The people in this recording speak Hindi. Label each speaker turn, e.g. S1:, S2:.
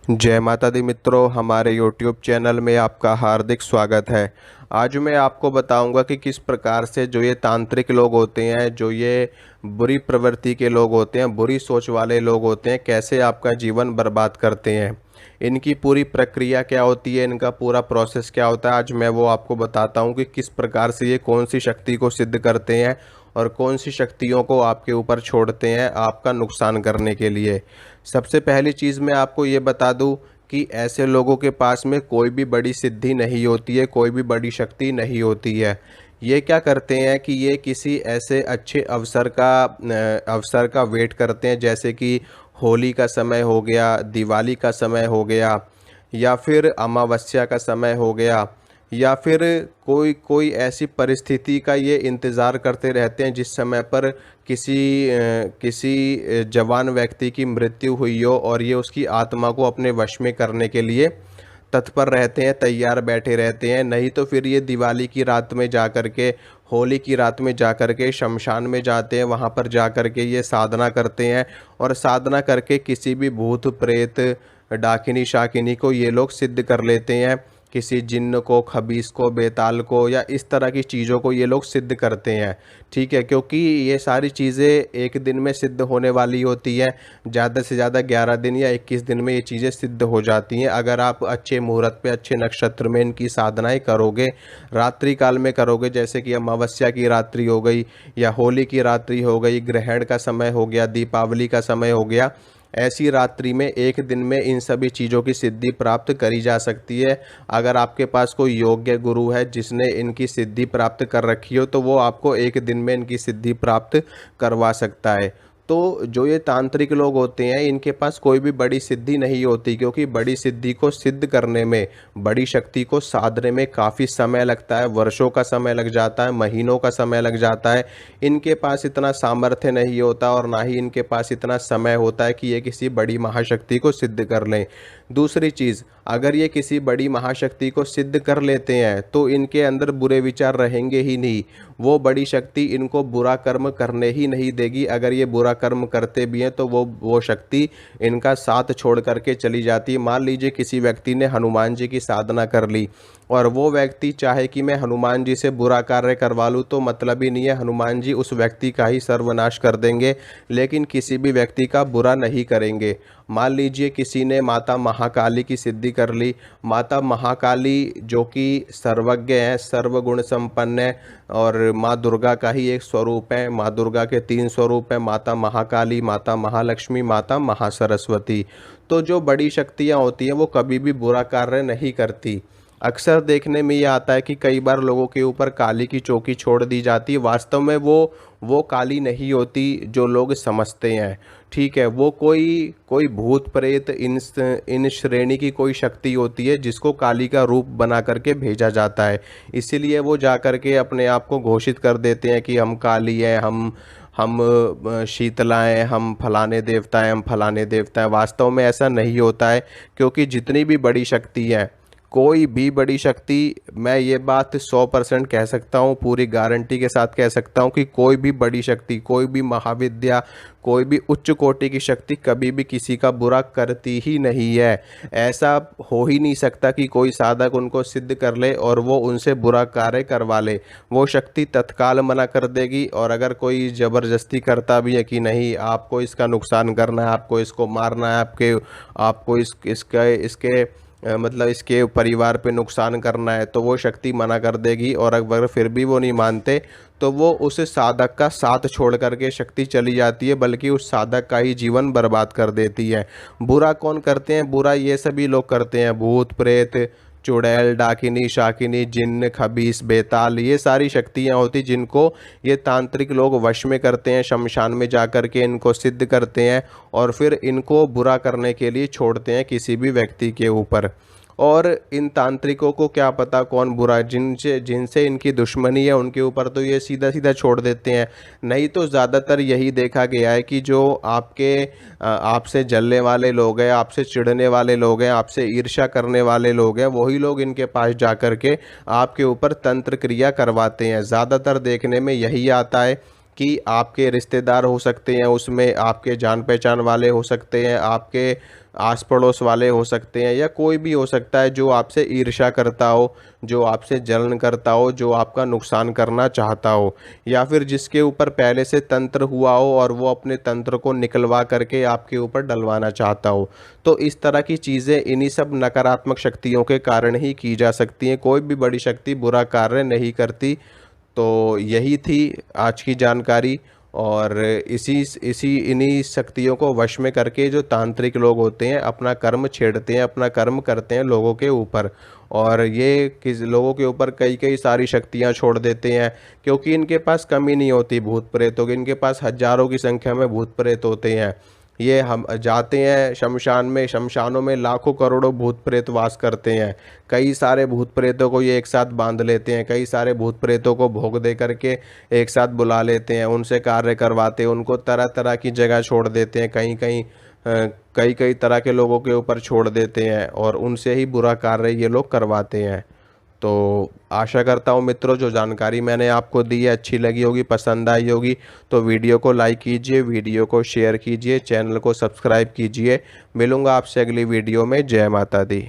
S1: जय माता दी मित्रों, हमारे YouTube चैनल में आपका हार्दिक स्वागत है। आज मैं आपको बताऊंगा कि किस प्रकार से जो ये तांत्रिक लोग होते हैं, जो ये बुरी प्रवृत्ति के लोग होते हैं, बुरी सोच वाले लोग होते हैं, कैसे आपका जीवन बर्बाद करते हैं। इनकी पूरी प्रक्रिया क्या होती है, इनका पूरा प्रोसेस क्या होता है, आज मैं वो आपको बताता हूँ कि किस प्रकार से ये कौन सी शक्ति को सिद्ध करते हैं और कौन सी शक्तियों को आपके ऊपर छोड़ते हैं आपका नुकसान करने के लिए। सबसे पहली चीज़ मैं आपको ये बता दूं कि ऐसे लोगों के पास में कोई भी बड़ी सिद्धि नहीं होती है, कोई भी बड़ी शक्ति नहीं होती है। ये क्या करते हैं कि ये किसी ऐसे अच्छे अवसर का वेट करते हैं, जैसे कि होली का समय हो गया, दिवाली का समय हो गया, या फिर अमावस्या का समय हो गया, या फिर कोई कोई ऐसी परिस्थिति का ये इंतज़ार करते रहते हैं जिस समय पर किसी जवान व्यक्ति की मृत्यु हुई हो और ये उसकी आत्मा को अपने वश में करने के लिए तत्पर रहते हैं, तैयार बैठे रहते हैं। नहीं तो फिर ये दिवाली की रात में जा कर के, होली की रात में जा कर के शमशान में जाते हैं, वहाँ पर जा कर के ये साधना करते हैं और साधना करके किसी भी भूत प्रेत, डाकिनी शाकिनी को ये लोग सिद्ध कर लेते हैं। किसी जिन्न को, खबीस को, बेताल को, या इस तरह की चीज़ों को ये लोग सिद्ध करते हैं। ठीक है, क्योंकि ये सारी चीज़ें एक दिन में सिद्ध होने वाली होती है। ज़्यादा से ज़्यादा 11 दिन या 21 दिन में ये चीज़ें सिद्ध हो जाती हैं, अगर आप अच्छे मुहूर्त पे, अच्छे नक्षत्र में इनकी साधनाएं करोगे, रात्रि काल में करोगे, जैसे कि अमावस्या की रात्रि हो गई, या होली की रात्रि हो गई, ग्रहण का समय हो गया, दीपावली का समय हो गया। ऐसी रात्रि में एक दिन में इन सभी चीज़ों की सिद्धि प्राप्त करी जा सकती है। अगर आपके पास कोई योग्य गुरु है जिसने इनकी सिद्धि प्राप्त कर रखी हो, तो वो आपको एक दिन में इनकी सिद्धि प्राप्त करवा सकता है। तो जो ये तांत्रिक लोग होते हैं, इनके पास कोई भी बड़ी सिद्धि नहीं होती, क्योंकि बड़ी सिद्धि को सिद्ध करने में, बड़ी शक्ति को साधने में काफ़ी समय लगता है, वर्षों का समय लग जाता है, महीनों का समय लग जाता है। इनके पास इतना सामर्थ्य नहीं होता और ना ही इनके पास इतना समय होता है कि ये किसी बड़ी महाशक्ति को सिद्ध कर लें। दूसरी चीज़, अगर ये किसी बड़ी महाशक्ति को सिद्ध कर लेते हैं तो इनके अंदर बुरे विचार रहेंगे ही नहीं। वो बड़ी शक्ति इनको बुरा कर्म करने ही नहीं देगी। अगर ये बुरा कर्म करते भी हैं तो वो शक्ति इनका साथ छोड़ करके चली जाती है। मान लीजिए किसी व्यक्ति ने हनुमान जी की साधना कर ली और वो व्यक्ति चाहे कि मैं हनुमान जी से बुरा कार्य करवा लूँ, तो मतलब ही नहीं है, हनुमान जी उस व्यक्ति का ही सर्वनाश कर देंगे, लेकिन किसी भी व्यक्ति का बुरा नहीं करेंगे। मान लीजिए किसी ने माता महाकाली की सिद्धि कर ली। माता महाकाली जो कि सर्वज्ञ है, सर्वगुण संपन्न है और माँ दुर्गा का ही एक स्वरूप है। माँ दुर्गा के 3 स्वरूप हैं, माता महाकाली, माता महालक्ष्मी, माता महासरस्वती। तो जो बड़ी शक्तियाँ होती हैं वो कभी भी बुरा कार्य नहीं करती। अक्सर देखने में ये आता है कि कई बार लोगों के ऊपर काली की चौकी छोड़ दी जाती है। वास्तव में वो काली नहीं होती जो लोग समझते हैं। ठीक है, वो कोई कोई भूत प्रेत, इन श्रेणी की कोई शक्ति होती है जिसको काली का रूप बना करके भेजा जाता है। इसीलिए वो जा करके अपने आप को घोषित कर देते हैं कि हम काली हैं, हम शीतला हैं, हम फलाने देवता हैं, हम फलाने देवता हैं। वास्तव में ऐसा नहीं होता है, क्योंकि जितनी भी बड़ी शक्ति है, कोई भी बड़ी शक्ति, मैं ये बात 100% कह सकता हूँ, पूरी गारंटी के साथ कह सकता हूँ कि कोई भी बड़ी शक्ति, कोई भी महाविद्या, कोई भी उच्च कोटि की शक्ति कभी भी किसी का बुरा करती ही नहीं है। ऐसा हो ही नहीं सकता कि कोई साधक उनको सिद्ध कर ले और वो उनसे बुरा कार्य करवा ले। वो शक्ति तत्काल मना कर देगी। और अगर कोई ज़बरदस्ती करता भी है कि नहीं, आपको इसका नुकसान करना है, आपको इसको मारना है, आपको मतलब इसके परिवार पे नुकसान करना है, तो वो शक्ति मना कर देगी। और अगर फिर भी वो नहीं मानते तो वो उस साधक का साथ छोड़ करके शक्ति चली जाती है, बल्कि उस साधक का ही जीवन बर्बाद कर देती है। बुरा कौन करते हैं? बुरा ये सभी लोग करते हैं, भूत प्रेत, चुड़ैल, डाकिनी शाकिनी, जिन्न, खबीस, बेताल, ये सारी शक्तियाँ होती जिनको ये तांत्रिक लोग वश में करते हैं, शमशान में जा कर के इनको सिद्ध करते हैं और फिर इनको बुरा करने के लिए छोड़ते हैं किसी भी व्यक्ति के ऊपर। और इन तांत्रिकों को क्या पता कौन बुरा, जिनसे जिनसे इनकी दुश्मनी है उनके ऊपर तो ये सीधा सीधा छोड़ देते हैं। नहीं तो ज़्यादातर यही देखा गया है कि जो आपसे जलने वाले लोग हैं, आपसे चिढ़ने वाले लोग हैं, आपसे ईर्ष्या करने वाले लोग हैं, वही लोग इनके पास जा कर के आपके ऊपर तंत्र क्रिया करवाते हैं। ज़्यादातर देखने में यही आता है कि आपके रिश्तेदार हो सकते हैं, उसमें आपके जान पहचान वाले हो सकते हैं, आपके आस पड़ोस वाले हो सकते हैं या कोई भी हो सकता है जो आपसे ईर्ष्या करता हो, जो आपसे जलन करता हो, जो आपका नुकसान करना चाहता हो, या फिर जिसके ऊपर पहले से तंत्र हुआ हो और वो अपने तंत्र को निकलवा करके आपके ऊपर डलवाना चाहता हो। तो इस तरह की चीज़ें इन्हीं सब नकारात्मक शक्तियों के कारण ही की जा सकती हैं। कोई भी बड़ी शक्ति बुरा कार्य नहीं करती। तो यही थी आज की जानकारी। और इसी इसी इन्हीं शक्तियों को वश में करके जो तांत्रिक लोग होते हैं अपना कर्म छेड़ते हैं, अपना कर्म करते हैं लोगों के ऊपर। और ये किस लोगों के ऊपर कई कई सारी शक्तियां छोड़ देते हैं, क्योंकि इनके पास कमी नहीं होती भूत प्रेतों की। इनके पास हजारों की संख्या में भूत प्रेत होते हैं। ये हम जाते हैं शमशान में, शमशानों में लाखों करोड़ों भूत प्रेत वास करते हैं। कई सारे भूत प्रेतों को ये एक साथ बांध लेते हैं, कई सारे भूत प्रेतों को भोग दे करके एक साथ बुला लेते हैं, उनसे कार्य करवाते हैं, उनको तरह तरह की जगह छोड़ देते हैं, कहीं कहीं कई कई तरह के लोगों के ऊपर छोड़ देते हैं और उनसे ही बुरा कार्य ये लोग करवाते हैं। तो आशा करता हूँ मित्रों जो जानकारी मैंने आपको दी है अच्छी लगी होगी, पसंद आई होगी। तो वीडियो को लाइक कीजिए, वीडियो को शेयर कीजिए, चैनल को सब्सक्राइब कीजिए। मिलूँगा आपसे अगली वीडियो में। जय माता दी।